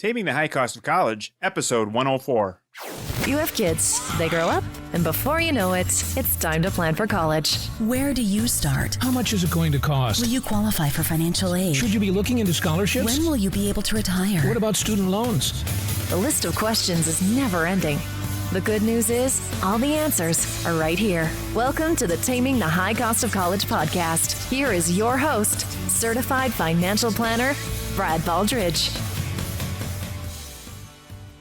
Taming the High Cost of College, Episode 104. You have kids, they grow up, and before you know it, it's time to plan for college. Where do you start? How much is it going to cost? Will you qualify for financial aid? Should you be looking into scholarships? When will you be able to retire? What about student loans? The list of questions is never ending. The good news is, all the answers are right here. Welcome to the Taming the High Cost of College podcast. Here is your host, certified financial planner, Brad Baldridge.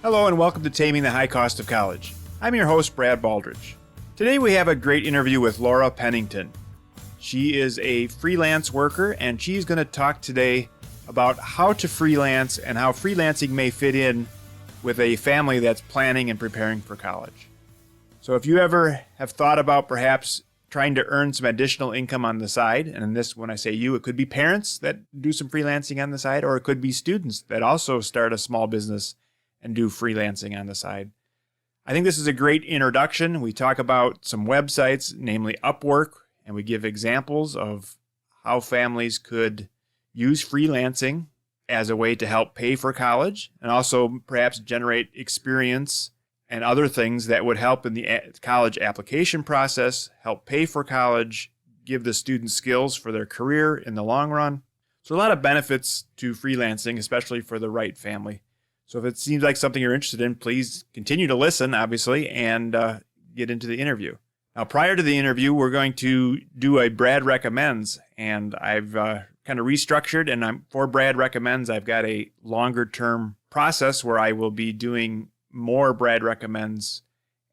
Hello and welcome to Taming the High Cost of College. I'm your host, Brad Baldridge. Today we have a great interview with Laura Pennington. She is a freelance worker and she's going to talk today about how to freelance and how freelancing may fit in with a family that's planning and preparing for college. So if you ever have thought about perhaps trying to earn some additional income on the side, and in this, when I say you, it could be parents that do some freelancing on the side, or it could be students that also start a small business and do freelancing on the side. I think this is a great introduction. We talk about some websites, namely Upwork, and we give examples of how families could use freelancing as a way to help pay for college and also perhaps generate experience and other things that would help in the college application process, help pay for college, give the students skills for their career in the long run. So a lot of benefits to freelancing, especially for the right family. So if it seems like something you're interested in, please continue to listen, obviously, and get into the interview. Now, prior to the interview, we're going to do a Brad Recommends, and I've kind of restructured, and for Brad Recommends, I've got a longer-term process where I will be doing more Brad Recommends,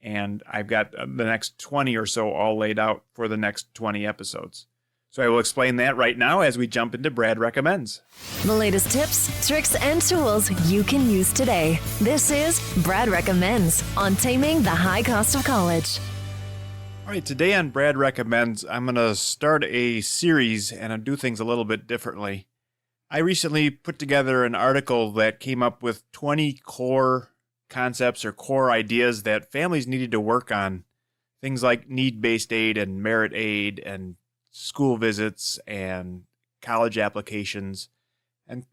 and I've got the next 20 or so all laid out for the next 20 episodes. So I will explain that right now as we jump into Brad Recommends. The latest tips, tricks, and tools you can use today. This is Brad Recommends on Taming the High Cost of College. All right, today on Brad Recommends, I'm going to start a series and I'll do things a little bit differently. I recently put together an article that came up with 20 core concepts or core ideas that families needed to work on. Things like need-based aid and merit aid and school visits and college applications, and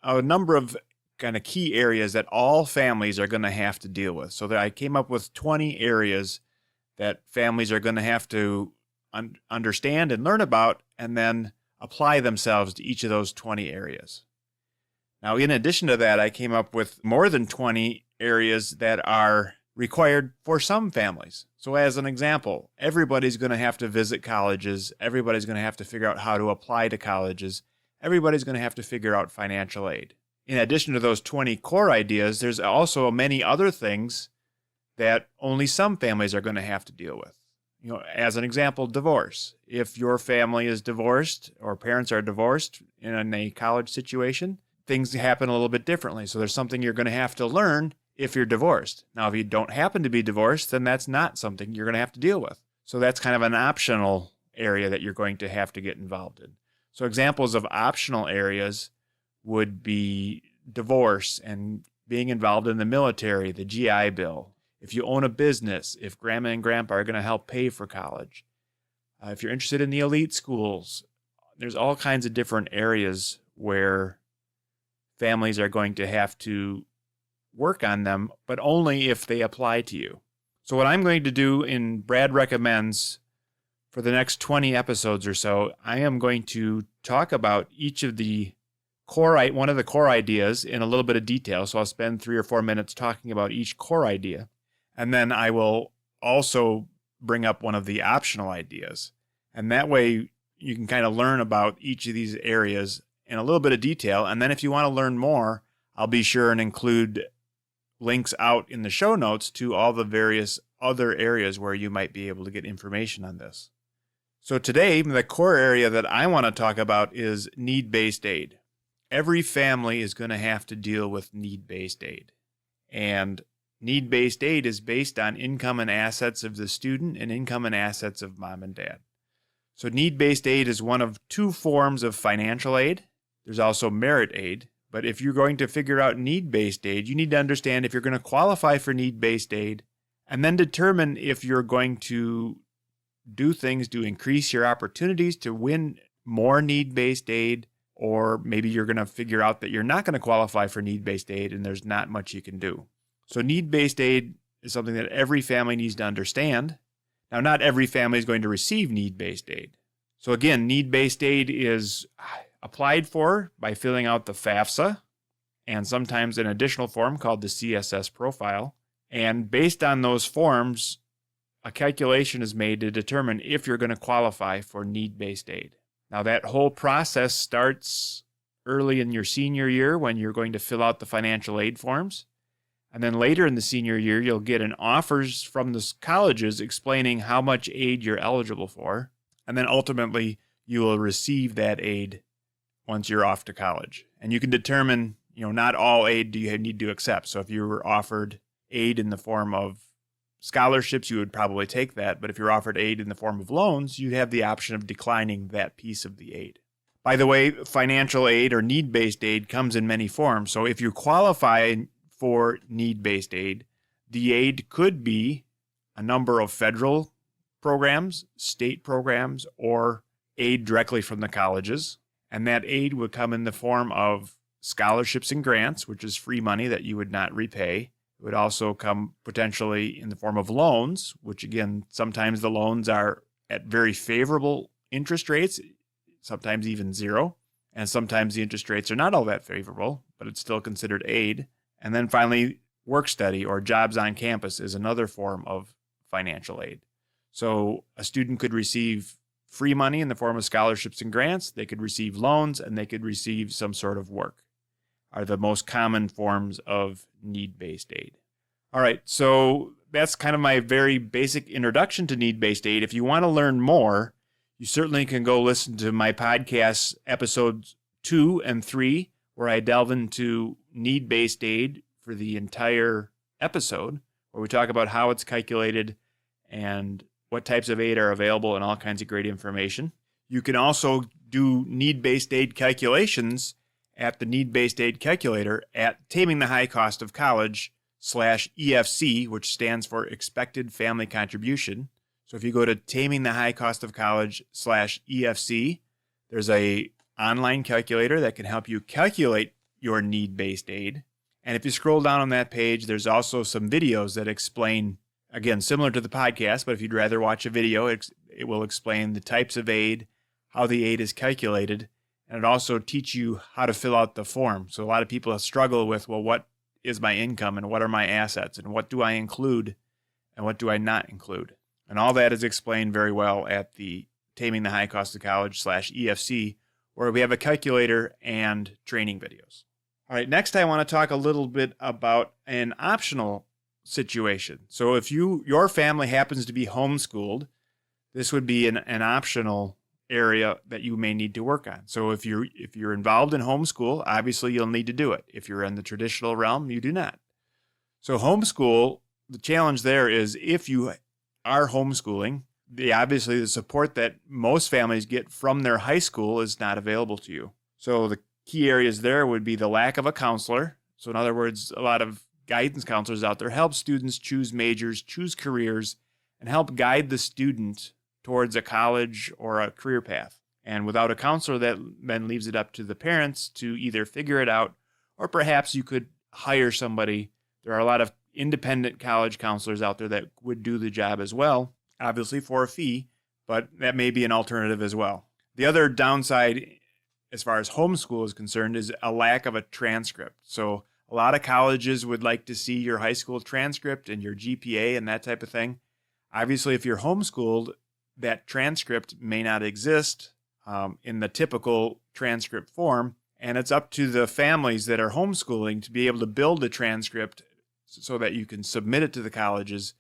a number of kind of key areas that all families are going to have to deal with. So that I came up with 20 areas that families are going to have to understand and learn about and then apply themselves to each of those 20 areas. Now, in addition to that, I came up with more than 20 areas that are required for some families. So as an example, everybody's going to have to visit colleges. Everybody's going to have to figure out how to apply to colleges. Everybody's going to have to figure out financial aid. In addition to those 20 core ideas, there's also many other things that only some families are going to have to deal with. You know, as an example, divorce. If your family is divorced or parents are divorced in a college situation, things happen a little bit differently. So there's something you're going to have to learn if you're divorced. Now, if you don't happen to be divorced, then that's not something you're going to have to deal with. So that's kind of an optional area that you're going to have to get involved in. So examples of optional areas would be divorce and being involved in the military, the GI Bill. If you own a business, if grandma and grandpa are going to help pay for college. If you're interested in the elite schools, there's all kinds of different areas where families are going to have to work on them, but only if they apply to you. So what I'm going to do in Brad Recommends for the next 20 episodes or so, I am going to talk about each of the one of the core ideas in a little bit of detail. So I'll spend 3 or 4 minutes talking about each core idea. And then I will also bring up one of the optional ideas. And that way you can kind of learn about each of these areas in a little bit of detail. And then if you want to learn more, I'll be sure and include links out in the show notes to all the various other areas where you might be able to get information on this. So today, the core area that I want to talk about is need-based aid. Every family is going to have to deal with need-based aid. And need-based aid is based on income and assets of the student and income and assets of mom and dad. So need-based aid is one of 2 forms of financial aid. There's also merit aid. But if you're going to figure out need-based aid, you need to understand if you're going to qualify for need-based aid and then determine if you're going to do things to increase your opportunities to win more need-based aid or maybe you're going to figure out that you're not going to qualify for need-based aid and there's not much you can do. So need-based aid is something that every family needs to understand. Now, not every family is going to receive need-based aid. So again, need-based aid is applied for by filling out the FAFSA and sometimes an additional form called the CSS profile. And based on those forms, a calculation is made to determine if you're going to qualify for need-based aid. Now, that whole process starts early in your senior year when you're going to fill out the financial aid forms. And then later in the senior year, you'll get an offers from the colleges explaining how much aid you're eligible for. And then ultimately, you will receive that aid once you're off to college. And you can determine, not all aid do you need to accept. So if you were offered aid in the form of scholarships, you would probably take that. But if you're offered aid in the form of loans, you'd have the option of declining that piece of the aid. By the way, financial aid or need-based aid comes in many forms. So if you qualify for need-based aid, the aid could be a number of federal programs, state programs, or aid directly from the colleges. And that aid would come in the form of scholarships and grants, which is free money that you would not repay. It would also come potentially in the form of loans, which again, sometimes the loans are at very favorable interest rates, sometimes even zero. And sometimes the interest rates are not all that favorable, but it's still considered aid. And then finally, work study or jobs on campus is another form of financial aid. So a student could receive free money in the form of scholarships and grants. They could receive loans, and they could receive some sort of work, are the most common forms of need-based aid. All right, so that's kind of my very basic introduction to need-based aid. If you want to learn more, you certainly can go listen to my podcast episodes 2 and 3, where I delve into need-based aid for the entire episode, where we talk about how it's calculated and what types of aid are available and all kinds of great information. You can also do need-based aid calculations at the Need-Based Aid Calculator at tamingthehighcostofcollege/EFC, which stands for Expected Family Contribution. So if you go to tamingthehighcostofcollege/EFC, there's a online calculator that can help you calculate your need-based aid. And if you scroll down on that page, there's also some videos that explain, again, similar to the podcast, but if you'd rather watch a video, it will explain the types of aid, how the aid is calculated, and it also teach you how to fill out the form. So a lot of people struggle with, well, what is my income and what are my assets and what do I include and what do I not include? And all that is explained very well at the Taming the High Cost of College/EFC, where we have a calculator and training videos. All right, next I want to talk a little bit about an optional situation. So if your family happens to be homeschooled, this would be an optional area that you may need to work on. So if you're involved in homeschool, obviously you'll need to do it. If you're in the traditional realm, you do not. So homeschool, the challenge there is if you are homeschooling, obviously the support that most families get from their high school is not available to you. So the key areas there would be the lack of a counselor. So in other words, a lot of guidance counselors out there help students choose majors, choose careers, and help guide the student towards a college or a career path. And without a counselor, that then leaves it up to the parents to either figure it out, or perhaps you could hire somebody. There are a lot of independent college counselors out there that would do the job as well, obviously for a fee, but that may be an alternative as well. The other downside, as far as homeschool is concerned, is a lack of a transcript. So a lot of colleges would like to see your high school transcript and your GPA and that type of thing. Obviously, if you're homeschooled, that transcript may not exist in the typical transcript form, and it's up to the families that are homeschooling to be able to build a transcript so that you can submit it to the colleges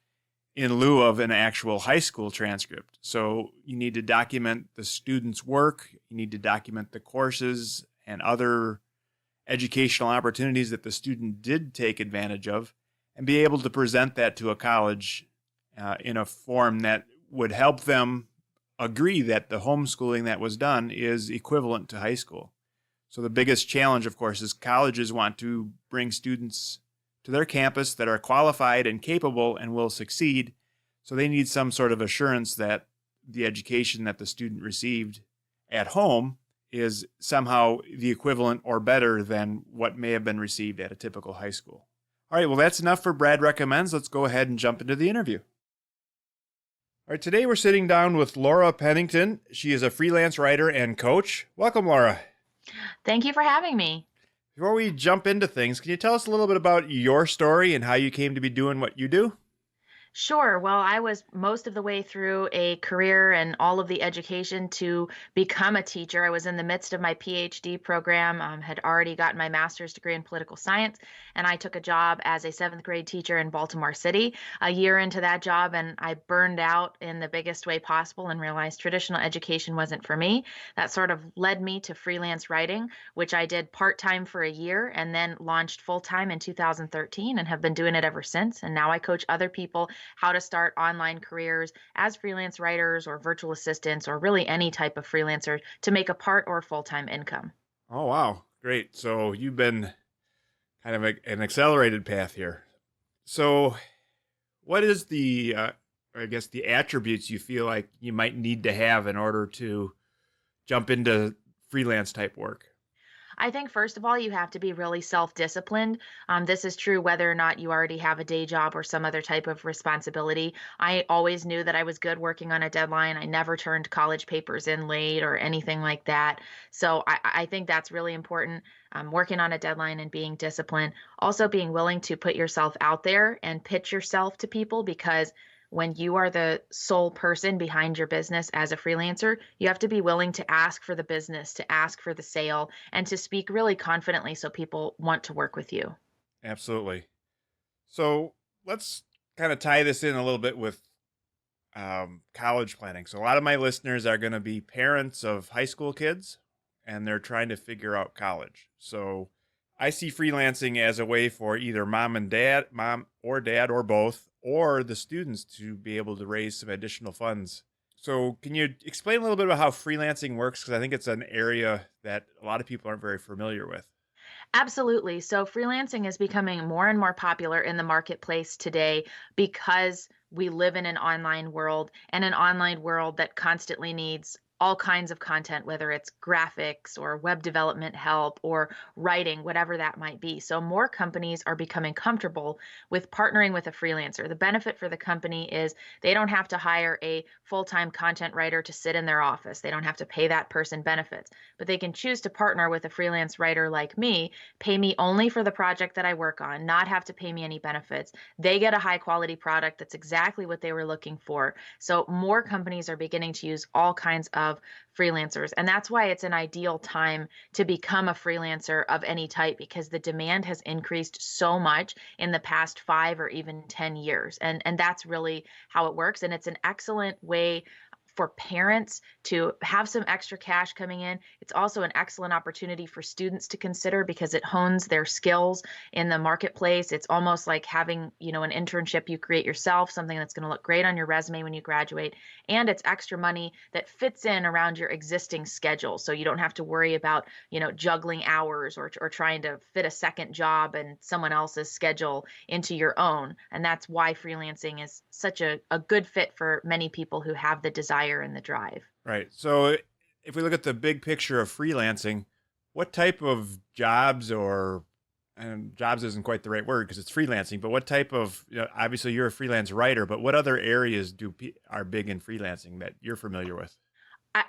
in lieu of an actual high school transcript. So you need to document the student's work, you need to document the courses and other educational opportunities that the student did take advantage of, and be able to present that to a college in a form that would help them agree that the homeschooling that was done is equivalent to high school. So the biggest challenge, of course, is colleges want to bring students to their campus that are qualified and capable and will succeed. So they need some sort of assurance that the education that the student received at home is somehow the equivalent or better than what may have been received at a typical high school. All right, well, that's enough for Brad Recommends. Let's go ahead and jump into the interview. All right, today we're sitting down with Laura Pennington. She is a freelance writer and coach. Welcome, Laura. Thank you for having me. Before we jump into things, can you tell us a little bit about your story and how you came to be doing what you do? Sure. Well, I was most of the way through a career and all of the education to become a teacher. I was in the midst of my PhD program, had already gotten my master's degree in political science, and I took a job as a seventh grade teacher in Baltimore City. A year into that job, and I burned out in the biggest way possible and realized traditional education wasn't for me. That sort of led me to freelance writing, which I did part-time for a year and then launched full-time in 2013 and have been doing it ever since. And now I coach other people how to start online careers as freelance writers or virtual assistants or really any type of freelancer to make a part or full-time income. Oh, wow. Great. So you've been kind of an accelerated path here. So what is the attributes you feel like you might need to have in order to jump into freelance type work? I think, first of all, you have to be really self-disciplined. This is true whether or not you already have a day job or some other type of responsibility. I always knew that I was good working on a deadline. I never turned college papers in late or anything like that. So I think that's really important, working on a deadline and being disciplined. Also being willing to put yourself out there and pitch yourself to people, because when you are the sole person behind your business as a freelancer, you have to be willing to ask for the business, to ask for the sale, and to speak really confidently so people want to work with you. Absolutely. So let's kind of tie this in a little bit with college planning. So a lot of my listeners are going to be parents of high school kids, and they're trying to figure out college. So I see freelancing as a way for either mom or dad or both, or the students to be able to raise some additional funds. So can you explain a little bit about how freelancing works? Because I think it's an area that a lot of people aren't very familiar with. Absolutely. So freelancing is becoming more and more popular in the marketplace today because we live in an online world, and an online world that constantly needs all kinds of content, whether it's graphics or web development help or writing, whatever that might be. So more companies are becoming comfortable with partnering with a freelancer. The benefit for the company is they don't have to hire a full-time content writer to sit in their office. They don't have to pay that person benefits, but they can choose to partner with a freelance writer like me, pay me only for the project that I work on, not have to pay me any benefits. They get a high quality product that's exactly what they were looking for. So more companies are beginning to use all kinds of freelancers. And that's why it's an ideal time to become a freelancer of any type, because the demand has increased so much in the past 5 or even 10 years. And that's really how it works. And it's an excellent way for parents to have some extra cash coming in. It's also an excellent opportunity for students to consider because it hones their skills in the marketplace. It's almost like having, an internship you create yourself, something that's going to look great on your resume when you graduate. And it's extra money that fits in around your existing schedule. So you don't have to worry about, juggling hours or trying to fit a second job and someone else's schedule into your own. And that's why freelancing is such a good fit for many people who have the desire and the drive. Right. So if we look at the big picture of freelancing, what type of jobs and jobs isn't quite the right word because it's freelancing, but what type of, obviously you're a freelance writer, but what other areas are big in freelancing that you're familiar with?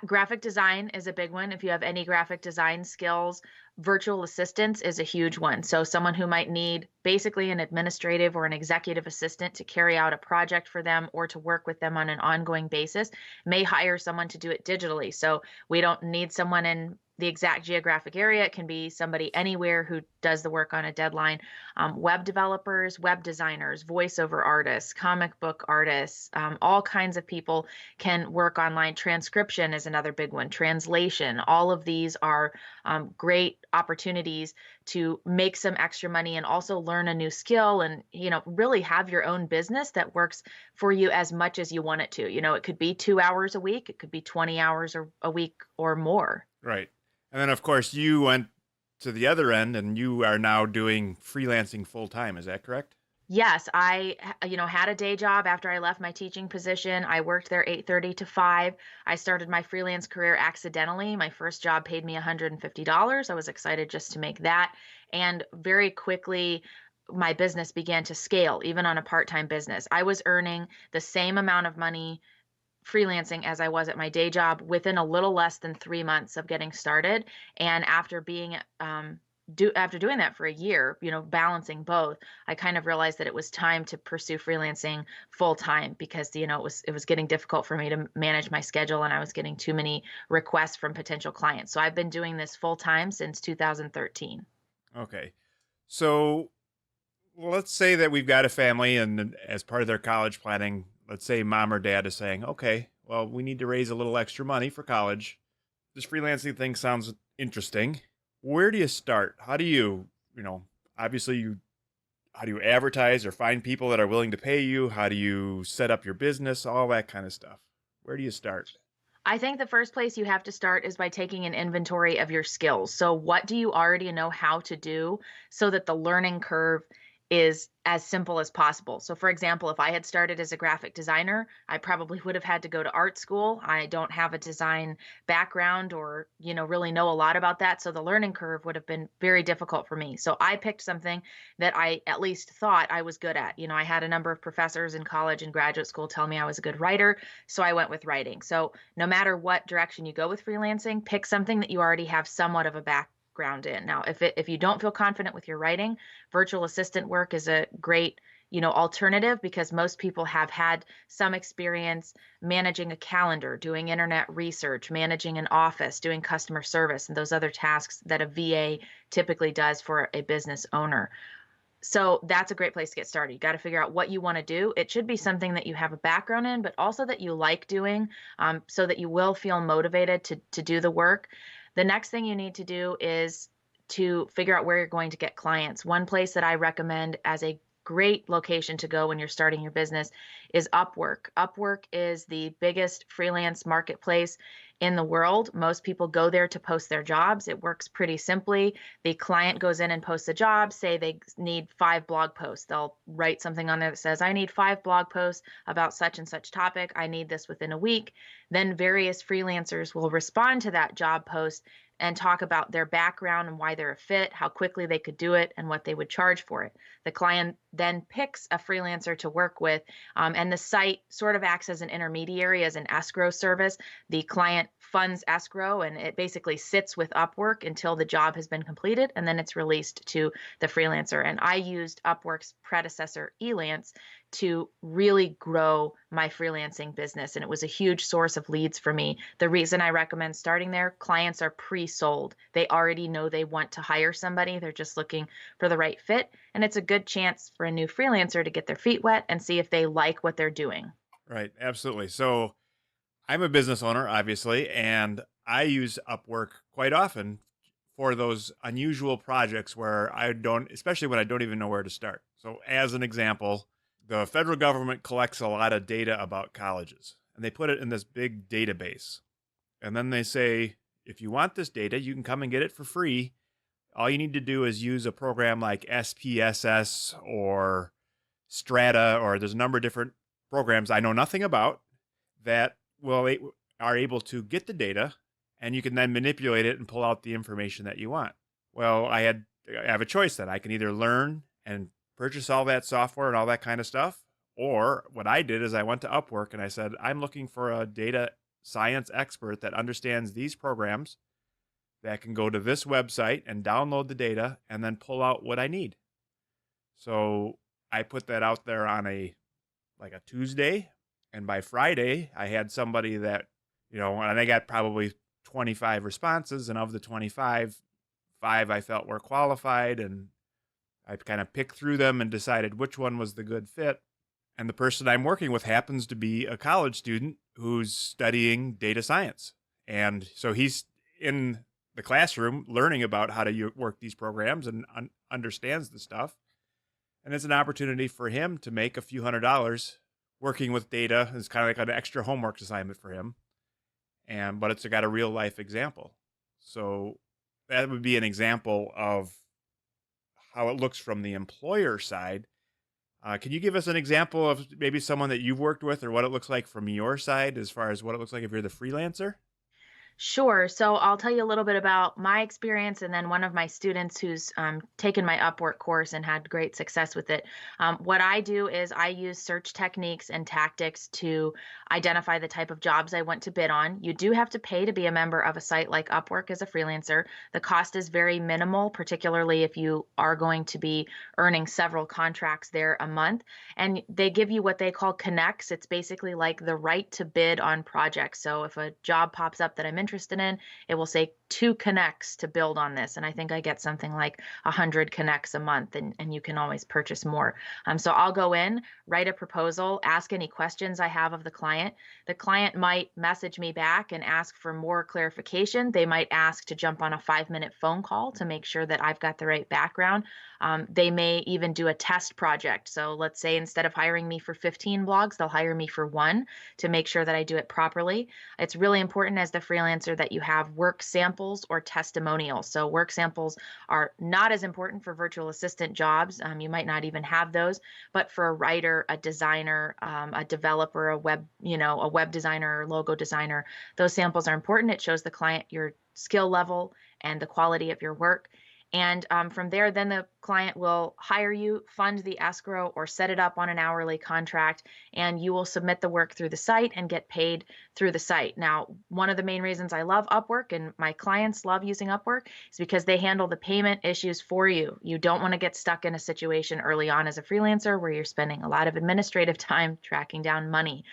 Graphic design is a big one. If you have any graphic design skills, virtual assistants is a huge one. So someone who might need basically an administrative or an executive assistant to carry out a project for them or to work with them on an ongoing basis may hire someone to do it digitally. So we don't need someone in the exact geographic area. It can be somebody anywhere who does the work on a deadline. Web developers, web designers, voiceover artists, comic book artists, all kinds of people can work online. Transcription is another big one. Translation. All of these are great opportunities to make some extra money and also learn a new skill and, really have your own business that works for you as much as you want it to. It could be 2 hours a week. It could be 20 hours a week or more. Right. And then, of course, you went to the other end and you are now doing freelancing full time. Is that correct? Yes, had a day job after I left my teaching position. I worked there 8:30 to 5. I started my freelance career accidentally. My first job paid me $150. I was excited just to make that. And very quickly, my business began to scale, even on a part-time business. I was earning the same amount of money freelancing as I was at my day job within a little less than 3 months of getting started. And after doing that for a year, balancing both, I kind of realized that it was time to pursue freelancing full time because it was getting difficult for me to manage my schedule and I was getting too many requests from potential clients. So I've been doing this full time since 2013. Okay. So let's say that we've got a family, and as part of their college planning, let's say mom or dad is saying, okay, well, we need to raise a little extra money for college. This freelancing thing sounds interesting. Where do you start? How do you, obviously how do you advertise or find people that are willing to pay you? How do you set up your business? All that kind of stuff. Where do you start? I think the first place you have to start is by taking an inventory of your skills. So, what do you already know how to do so that the learning curve is as simple as possible? So, for example, if I had started as a graphic designer, I probably would have had to go to art school. I don't have a design background or, really know a lot about that. So, the learning curve would have been very difficult for me. So, I picked something that I at least thought I was good at. I had a number of professors in college and graduate school tell me I was a good writer. So, I went with writing. So, no matter what direction you go with freelancing, pick something that you already have somewhat of a background in. Now, if you don't feel confident with your writing, virtual assistant work is a great alternative because most people have had some experience managing a calendar, doing internet research, managing an office, doing customer service, and those other tasks that a VA typically does for a business owner. So that's a great place to get started. You got to figure out what you want to do. It should be something that you have a background in, but also that you like doing, so that you will feel motivated to do the work. The next thing you need to do is to figure out where you're going to get clients. One place that I recommend as a great location to go when you're starting your business is Upwork. Upwork is the biggest freelance marketplace in the world. Most people go there to post their jobs. It works pretty simply. The client goes in and posts a job, say they need 5 blog posts. They'll write something on there that says, I need 5 blog posts about such and such topic. I need this within a week. Then various freelancers will respond to that job post and talk about their background and why they're a fit, how quickly they could do it, and what they would charge for it. The client then picks a freelancer to work with, and the site sort of acts as an intermediary, as an escrow service. The client funds escrow, and it basically sits with Upwork until the job has been completed, and then it's released to the freelancer. And I used Upwork's predecessor, Elance, to really grow my freelancing business. And it was a huge source of leads for me. The reason I recommend starting there, clients are pre-sold. They already know they want to hire somebody. They're just looking for the right fit. And it's a good chance for a new freelancer to get their feet wet and see if they like what they're doing. Right. Absolutely. So I'm a business owner, obviously, and I use Upwork quite often for those unusual projects where especially when I don't even know where to start. So as an example, the federal government collects a lot of data about colleges, and they put it in this big database. And then they say, if you want this data, you can come and get it for free. All you need to do is use a program like SPSS or Strata, or there's a number of different programs I know nothing about that are able to get the data, and you can then manipulate it and pull out the information that you want. Well, I have a choice then. I can either learn and purchase all that software and all that kind of stuff. Or what I did is I went to Upwork and I said, I'm looking for a data science expert that understands these programs, that can go to this website and download the data and then pull out what I need. So I put that out there on a Tuesday. And by Friday, I had somebody that, and I got probably 25 responses. And of the 25, 5 I felt were qualified, and I kind of picked through them and decided which one was the good fit. And the person I'm working with happens to be a college student who's studying data science. And so he's in the classroom learning about how to work these programs and understands the stuff. And it's an opportunity for him to make a few $100s working with data. It's kind of like an extra homework assignment for him. But it's got a real life example. So that would be an example of how it looks from the employer side. Can you give us an example of maybe someone that you've worked with or what it looks like from your side as far as what it looks like if you're the freelancer? Sure. So I'll tell you a little bit about my experience, and then one of my students who's taken my Upwork course and had great success with it. What I do is I use search techniques and tactics to identify the type of jobs I want to bid on. You do have to pay to be a member of a site like Upwork as a freelancer. The cost is very minimal, particularly if you are going to be earning several contracts there a month. And they give you what they call connects. It's basically like the right to bid on projects. So if a job pops up that I'm interested in, it will say 2 connects to build on this. And I think I get something like 100 connects a month, and you can always purchase more. So I'll go in, write a proposal, ask any questions I have of the client. The client might message me back and ask for more clarification. They might ask to jump on a 5-minute phone call to make sure that I've got the right background. They may even do a test project. So let's say instead of hiring me for 15 blogs, they'll hire me for 1 to make sure that I do it properly. It's really important as the freelancer that you have work samples or testimonials. So work samples are not as important for virtual assistant jobs. You might not even have those, but for a writer, a designer, a developer, a web designer or logo designer, those samples are important. It shows the client your skill level and the quality of your work. And from there, then the client will hire you, fund the escrow, or set it up on an hourly contract, and you will submit the work through the site and get paid through the site. Now, one of the main reasons I love Upwork and my clients love using Upwork is because they handle the payment issues for you. You don't want to get stuck in a situation early on as a freelancer where you're spending a lot of administrative time tracking down money.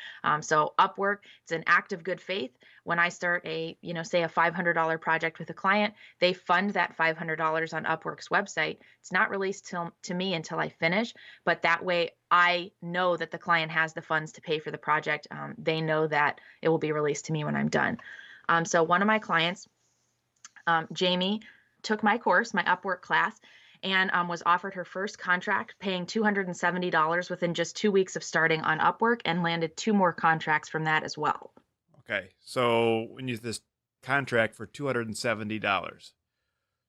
So Upwork, it's an act of good faith. When I start say a $500 project with a client, they fund that $500 on Upwork's website. It's not released to me until I finish, but that way I know that the client has the funds to pay for the project. They know that it will be released to me when I'm done. So one of my clients, Jamie, took my course, my Upwork class, and was offered her first contract paying $270 within just 2 weeks of starting on Upwork, and landed 2 more contracts from that as well. Okay. So when you this contract for $270.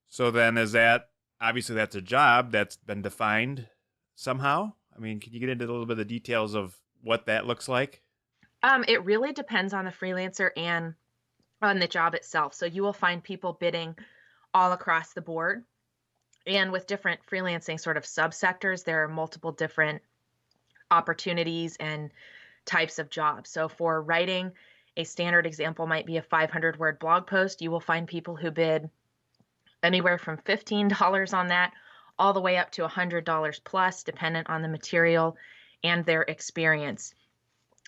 So then is that obviously that's a job that's been defined somehow? I mean, can you get into a little bit of the details of what that looks like? It really depends on the freelancer and on the job itself. So you will find people bidding all across the board. And with different freelancing sort of subsectors, there are multiple different opportunities and types of jobs. So for writing, a standard example might be a 500-word blog post. You will find people who bid anywhere from $15 on that all the way up to $100 plus, dependent on the material and their experience.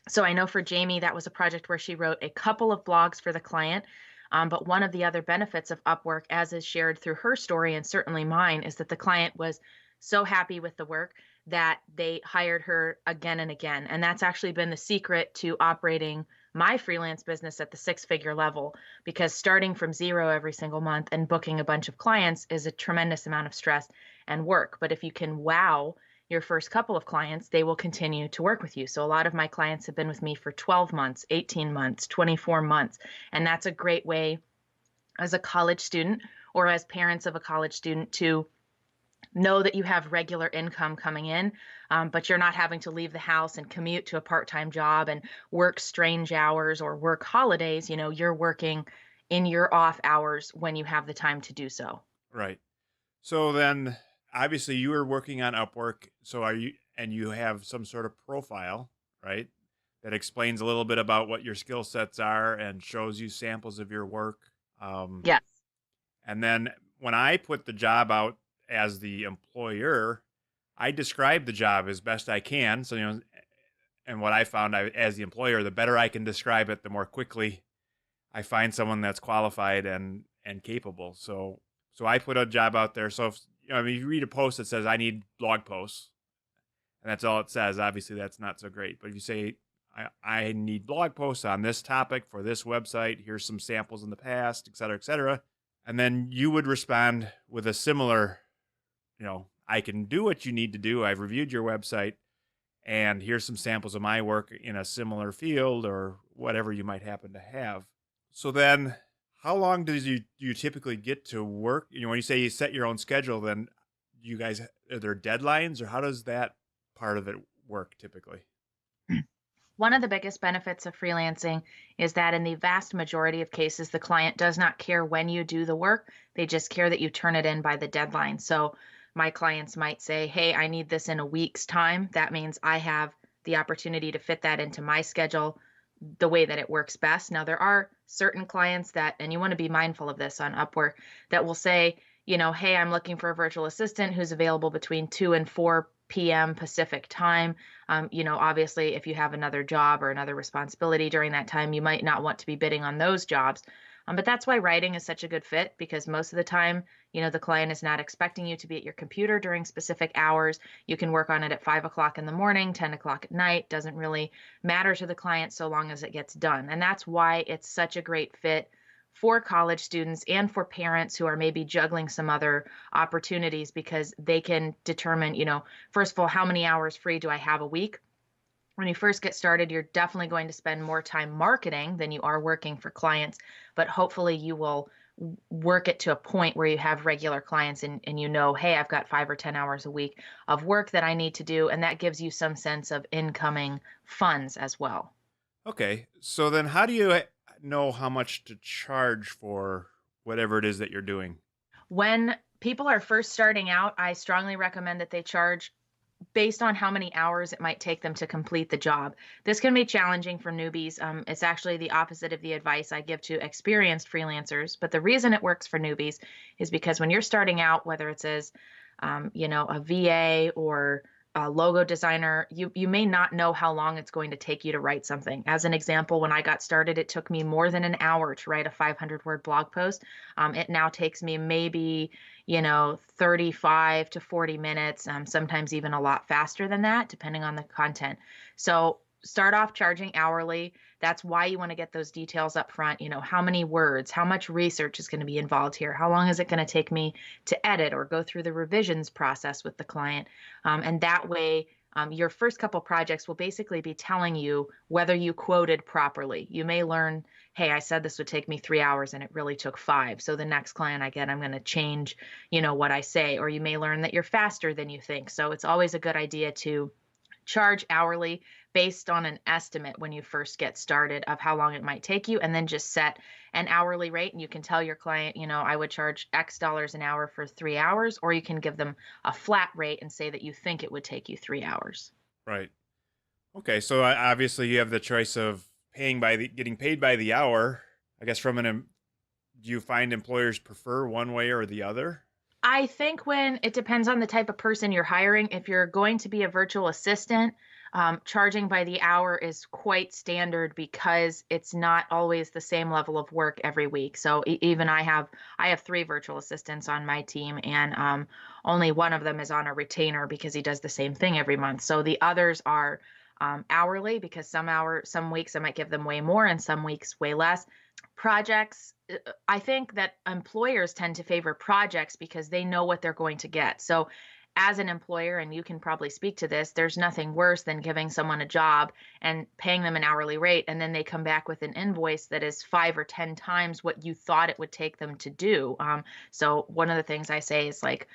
So I know for Jamie, that was a project where she wrote a couple of blogs for the client. But one of the other benefits of Upwork, as is shared through her story and certainly mine, is that the client was so happy with the work that they hired her again and again. And that's actually been the secret to operating my freelance business at the 6-figure level, because starting from zero every single month and booking a bunch of clients is a tremendous amount of stress and work. But if you can wow your first couple of clients, they will continue to work with you. So a lot of my clients have been with me for 12 months, 18 months, 24 months. And that's a great way as a college student or as parents of a college student to know that you have regular income coming in, but you're not having to leave the house and commute to a part-time job and work strange hours or work holidays. You're working in your off hours when you have the time to do so. Right. So then obviously you are working on Upwork. So you have some sort of profile, right? That explains a little bit about what your skill sets are and shows you samples of your work. Yes. And then when I put the job out as the employer, I describe the job as best I can. So, and what I found as the employer, the better I can describe it, the more quickly I find someone that's qualified and capable. So I put a job out there. So if you read a post that says I need blog posts, and that's all it says, obviously that's not so great. But if you say I need blog posts on this topic for this website, here's some samples in the past, et cetera, and then you would respond with a similar, I can do what you need to do. I've reviewed your website, and here's some samples of my work in a similar field or whatever you might happen to have. So then how long do you typically get to work? When you say you set your own schedule, then you guys, are there deadlines, or how does that part of it work typically? One of the biggest benefits of freelancing is that in the vast majority of cases, the client does not care when you do the work. They just care that you turn it in by the deadline. So my clients might say, hey, I need this in a week's time. That means I have the opportunity to fit that into my schedule the way that it works best. Now, there are certain clients that, and you want to be mindful of this on Upwork, that will say, hey, I'm looking for a virtual assistant who's available between 2 and 4 p.m. Pacific time. Obviously, if you have another job or another responsibility during that time, you might not want to be bidding on those jobs. But that's why writing is such a good fit, because most of the time, the client is not expecting you to be at your computer during specific hours. You can work on it at 5 o'clock in the morning, 10 o'clock at night. Doesn't really matter to the client so long as it gets done. And that's why it's such a great fit for college students and for parents who are maybe juggling some other opportunities, because they can determine, first of all, how many hours free do I have a week? When you first get started, you're definitely going to spend more time marketing than you are working for clients, but hopefully you will work it to a point where you have regular clients and hey, I've got 5 or 10 hours a week of work that I need to do. And that gives you some sense of incoming funds as well. Okay. So then how do you know how much to charge for whatever it is that you're doing? When people are first starting out, I strongly recommend that they charge based on how many hours it might take them to complete the job. This can be challenging for newbies. It's actually the opposite of the advice I give to experienced freelancers. But the reason it works for newbies is because when you're starting out, whether it's as, a VA or a logo designer, you may not know how long it's going to take you to write something. As an example, when I got started, it took me more than an hour to write a 500-word blog post. It now takes me maybe 35 to 40 minutes, sometimes even a lot faster than that, depending on the content. So start off charging hourly. That's why you want to get those details up front. How many words, how much research is going to be involved here? How long is it going to take me to edit or go through the revisions process with the client? And that way, your first couple projects will basically be telling you whether you quoted properly. You may learn, hey, I said this would take me 3 hours and it really took 5. So the next client I get, I'm going to change, what I say. Or you may learn that you're faster than you think. So it's always a good idea to charge hourly based on an estimate when you first get started of how long it might take you, and then just set an hourly rate. And you can tell your client, I would charge X dollars an hour for 3 hours, or you can give them a flat rate and say that you think it would take you 3 hours. Right. Okay. So obviously you have the choice of getting paid by the hour. I guess do you find employers prefer one way or the other? I think it depends on the type of person you're hiring. If you're going to be a virtual assistant, charging by the hour is quite standard because it's not always the same level of work every week. So even I have 3 virtual assistants on my team, and only one of them is on a retainer because he does the same thing every month. So the others are hourly, because some weeks I might give them way more and some weeks way less. Projects, I think that employers tend to favor projects because they know what they're going to get. So as an employer, and you can probably speak to this, there's nothing worse than giving someone a job and paying them an hourly rate, and then they come back with an invoice that is 5 or 10 times what you thought it would take them to do. So one of the things I say is like,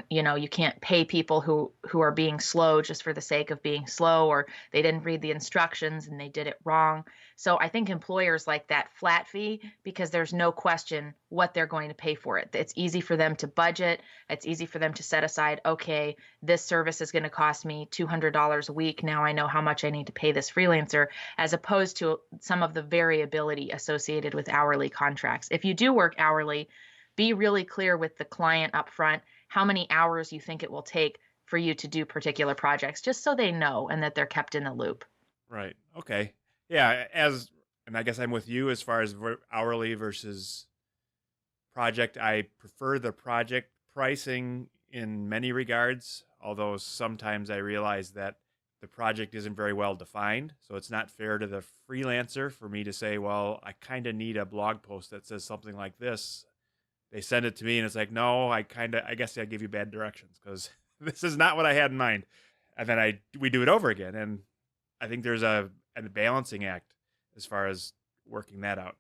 you can't pay people who are being slow just for the sake of being slow, or they didn't read the instructions and they did it wrong. So I think employers like that flat fee because there's no question what they're going to pay for it. It's easy for them to budget. It's easy for them to set aside, okay, this service is going to cost me $200 a week. Now I know how much I need to pay this freelancer, as opposed to some of the variability associated with hourly contracts. If you do work hourly, be really clear with the client up front how many hours you think it will take for you to do particular projects, just so they know and that they're kept in the loop. Right. Okay. Yeah. And I guess I'm with you as far as hourly versus project. I prefer the project pricing in many regards, although sometimes I realize that the project isn't very well defined. So it's not fair to the freelancer for me to say, well, I kind of need a blog post that says something like this. They send it to me and it's like, no, I guess I give you bad directions because this is not what I had in mind. And then we do it over again. And I think there's a balancing act as far as working that out.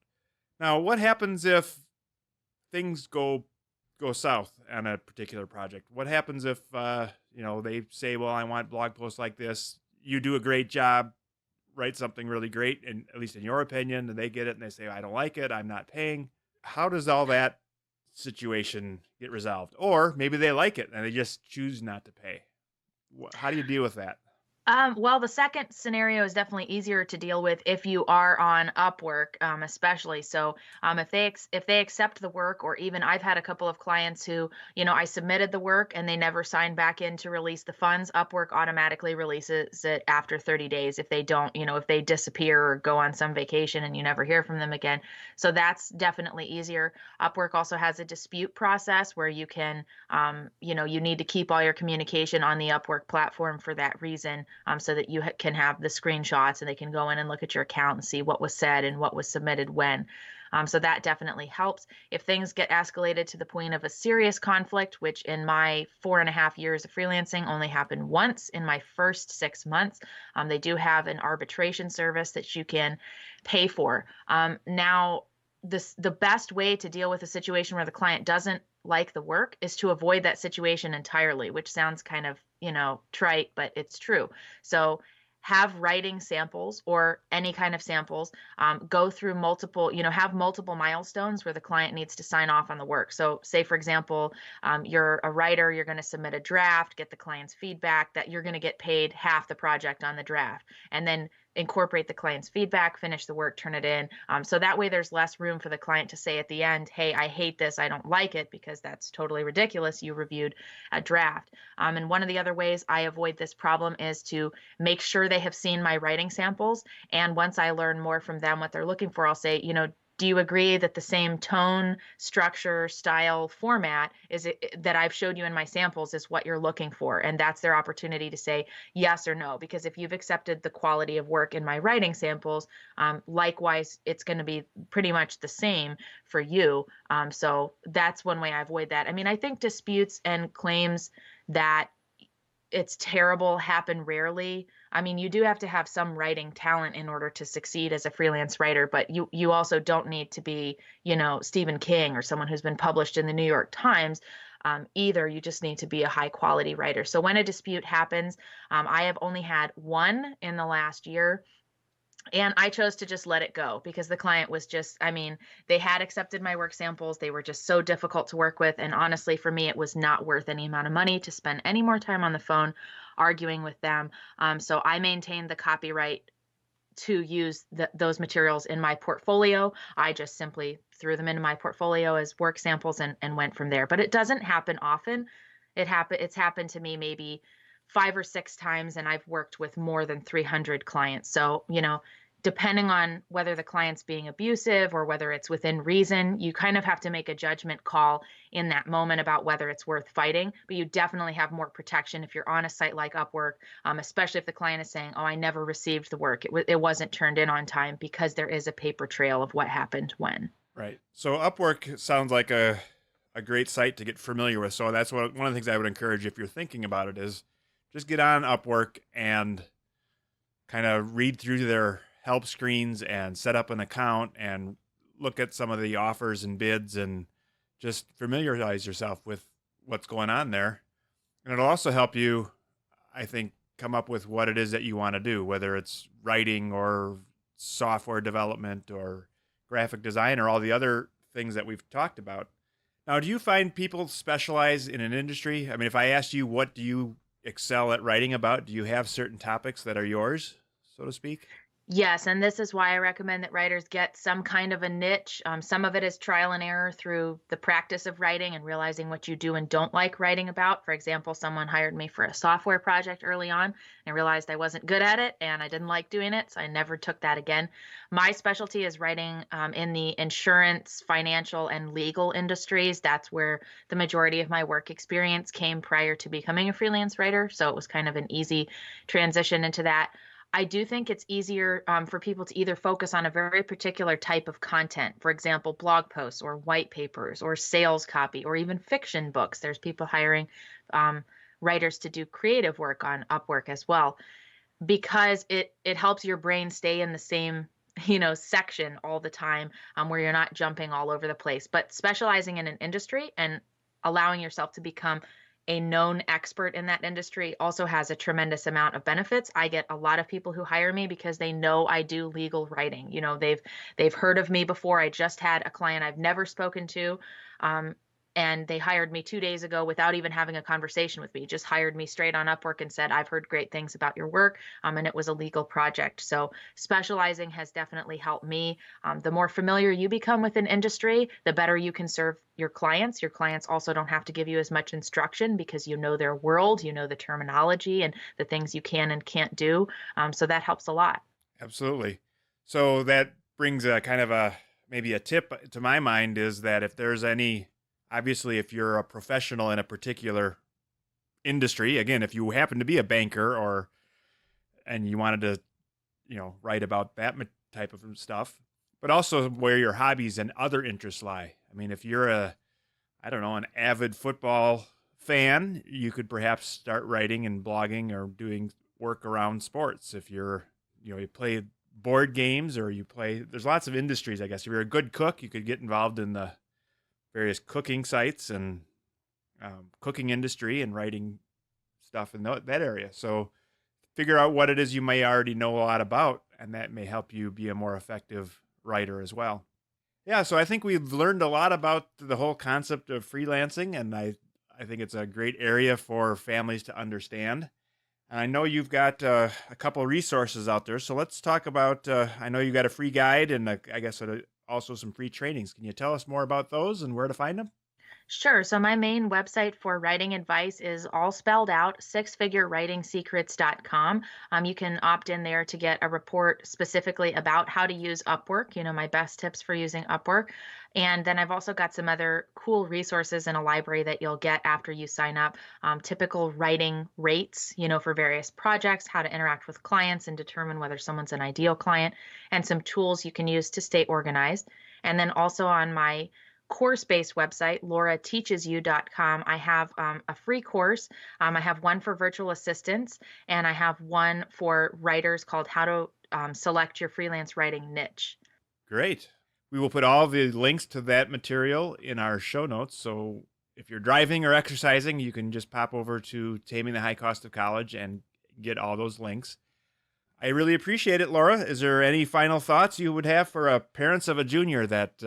Now, what happens if things go south on a particular project? What happens if, they say, well, I want blog posts like this. You do a great job, write something really great, and at least in your opinion, and they get it and they say, I don't like it, I'm not paying. How does all that situation get resolved? Or maybe they like it and they just choose not to pay. How do you deal with that? Well, the second scenario is definitely easier to deal with if you are on Upwork, especially. So, if they accept the work, or even I've had a couple of clients who, I submitted the work and they never signed back in to release the funds. Upwork automatically releases it after 30 days if they don't, if they disappear or go on some vacation and you never hear from them again. So that's definitely easier. Upwork also has a dispute process where you can, you need to keep all your communication on the Upwork platform for that reason. So that you can have the screenshots and they can go in and look at your account and see what was said and what was submitted when. So that definitely helps. If things get escalated to the point of a serious conflict, which in my 4.5 years of freelancing only happened once in my first 6 months, they do have an arbitration service that you can pay for. Now, the best way to deal with a situation where the client doesn't like the work is to avoid that situation entirely, which sounds kind of, trite, but it's true. So have writing samples or any kind of samples, go through multiple, have multiple milestones where the client needs to sign off on the work. So say, for example, you're a writer, you're going to submit a draft, get the client's feedback, that you're going to get paid half the project on the draft, and then incorporate the client's feedback, finish the work, turn it in. So that way there's less room for the client to say at the end, hey, I hate this, I don't like it, because that's totally ridiculous. You reviewed a draft. And one of the other ways I avoid this problem is to make sure they have seen my writing samples. And once I learn more from them what they're looking for, I'll say, do you agree that the same tone, structure, style, format that I've showed you in my samples is what you're looking for? And that's their opportunity to say yes or no. Because if you've accepted the quality of work in my writing samples, likewise, it's going to be pretty much the same for you. So that's one way I avoid that. I mean, I think disputes and claims that it's terrible happen rarely. I mean, you do have to have some writing talent in order to succeed as a freelance writer, but you also don't need to be, Stephen King or someone who's been published in the New York Times either. You just need to be a high quality writer. So when a dispute happens, I have only had one in the last year. And I chose to just let it go because the client was they had accepted my work samples. They were just so difficult to work with. And honestly, for me, it was not worth any amount of money to spend any more time on the phone arguing with them. So I maintained the copyright to use those materials in my portfolio. I just simply threw them into my portfolio as work samples and went from there. But it doesn't happen often. It's happened to me maybe 5 or 6 times, and I've worked with more than 300 clients. So, depending on whether the client's being abusive or whether it's within reason, you kind of have to make a judgment call in that moment about whether it's worth fighting. But you definitely have more protection if you're on a site like Upwork, especially if the client is saying, oh, I never received the work. It wasn't turned in on time, because there is a paper trail of what happened when. Right. So Upwork sounds like a great site to get familiar with. So that's one of the things I would encourage if you're thinking about it is just get on Upwork and kind of read through their help screens and set up an account and look at some of the offers and bids and just familiarize yourself with what's going on there. And it'll also help you, I think, come up with what it is that you want to do, whether it's writing or software development or graphic design or all the other things that we've talked about. Now, do you find people specialize in an industry? I mean, if I asked you, what do you excel at writing about? Do you have certain topics that are yours, so to speak? Yes, and this is why I recommend that writers get some kind of a niche. Some of it is trial and error through the practice of writing and realizing what you do and don't like writing about. For example, someone hired me for a software project early on and realized I wasn't good at it and I didn't like doing it, so I never took that again. My specialty is writing in the insurance, financial, and legal industries. That's where the majority of my work experience came prior to becoming a freelance writer, so it was kind of an easy transition into that. I do think it's easier for people to either focus on a very particular type of content, for example, blog posts or white papers or sales copy or even fiction books. There's people hiring writers to do creative work on Upwork as well, because it helps your brain stay in the same section all the time, where you're not jumping all over the place. But specializing in an industry and allowing yourself to become a known expert in that industry also has a tremendous amount of benefits. I get a lot of people who hire me because they know I do legal writing. They've heard of me before. I just had a client I've never spoken to. And they hired me 2 days ago without even having a conversation with me, just hired me straight on Upwork and said, I've heard great things about your work. And it was a legal project. So specializing has definitely helped me. The more familiar you become with an industry, the better you can serve your clients. Your clients also don't have to give you as much instruction because you know their world, you know the terminology and the things you can and can't do. So that helps a lot. Absolutely. So that brings a kind of maybe a tip to my mind is that if there's any, obviously, if you're a professional in a particular industry, again, if you happen to be a banker and you wanted to, write about that type of stuff, but also where your hobbies and other interests lie. I mean, if you're an avid football fan, you could perhaps start writing and blogging or doing work around sports. If you play board games or there's lots of industries, I guess. If you're a good cook, you could get involved in the various cooking sites and cooking industry and writing stuff in that area. So figure out what it is you may already know a lot about, and that may help you be a more effective writer as well. Yeah, so I think we've learned a lot about the whole concept of freelancing, and I think it's a great area for families to understand. And I know you've got a couple of resources out there, so let's talk about, I know you got a free guide and I guess also some free trainings. Can you tell us more about those and where to find them? Sure. So my main website for writing advice is all spelled out, sixfigurewritingsecrets.com. You can opt in there to get a report specifically about how to use Upwork, my best tips for using Upwork. And then I've also got some other cool resources in a library that you'll get after you sign up. Typical writing rates, for various projects, how to interact with clients and determine whether someone's an ideal client, and some tools you can use to stay organized. And then also on my course-based website, laurateachesyou.com, I have a free course. I have one for virtual assistants, and I have one for writers called How to Select Your Freelance Writing Niche. Great. We will put all the links to that material in our show notes. So if you're driving or exercising, you can just pop over to Taming the High Cost of College and get all those links. I really appreciate it, Laura. Is there any final thoughts you would have for parents of a junior that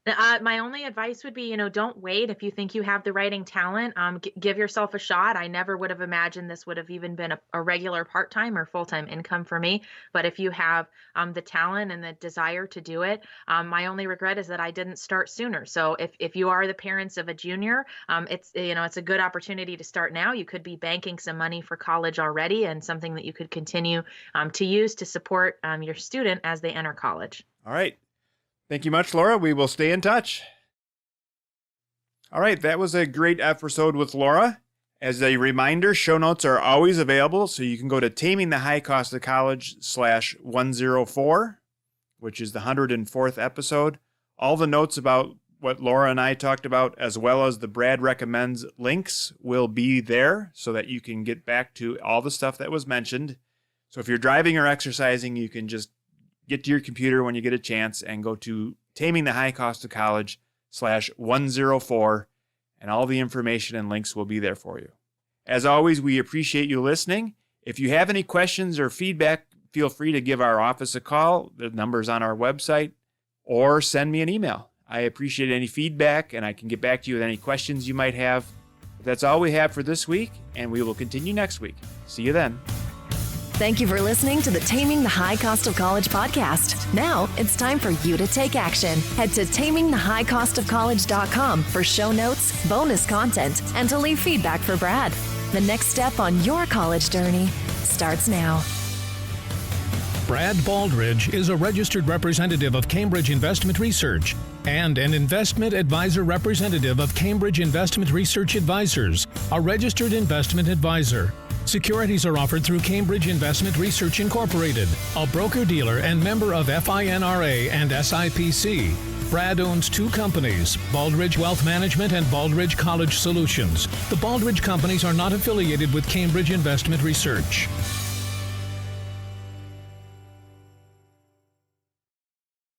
My only advice would be, don't wait. If you think you have the writing talent, give yourself a shot. I never would have imagined this would have even been a regular part-time or full-time income for me. But if you have the talent and the desire to do it, my only regret is that I didn't start sooner. So if you are the parents of a junior, it's a good opportunity to start now. You could be banking some money for college already, and something that you could continue to use to support your student as they enter college. All right. Thank you much, Laura. We will stay in touch. All right, that was a great episode with Laura. As a reminder, show notes are always available, so you can go to tamingthehighcostofcollege/104, which is the 104th episode. All the notes about what Laura and I talked about, as well as the Brad Recommends links, will be there so that you can get back to all the stuff that was mentioned. So if you're driving or exercising, you can just get to your computer when you get a chance and go to tamingthehighcostofcollege/104, and all the information and links will be there for you. As always, we appreciate you listening. If you have any questions or feedback, feel free to give our office a call. The number's on our website, or send me an email. I appreciate any feedback, and I can get back to you with any questions you might have. But that's all we have for this week, and we will continue next week. See you then. Thank you for listening to the Taming the High Cost of College podcast. Now it's time for you to take action. Head to tamingthehighcostofcollege.com for show notes, bonus content, and to leave feedback for Brad. The next step on your college journey starts now. Brad Baldridge is a registered representative of Cambridge Investment Research and an investment advisor representative of Cambridge Investment Research Advisors, a registered investment advisor. Securities are offered through Cambridge Investment Research Incorporated, a broker-dealer and member of FINRA and SIPC. Brad owns two companies, Baldridge Wealth Management and Baldridge College Solutions. The Baldridge companies are not affiliated with Cambridge Investment Research.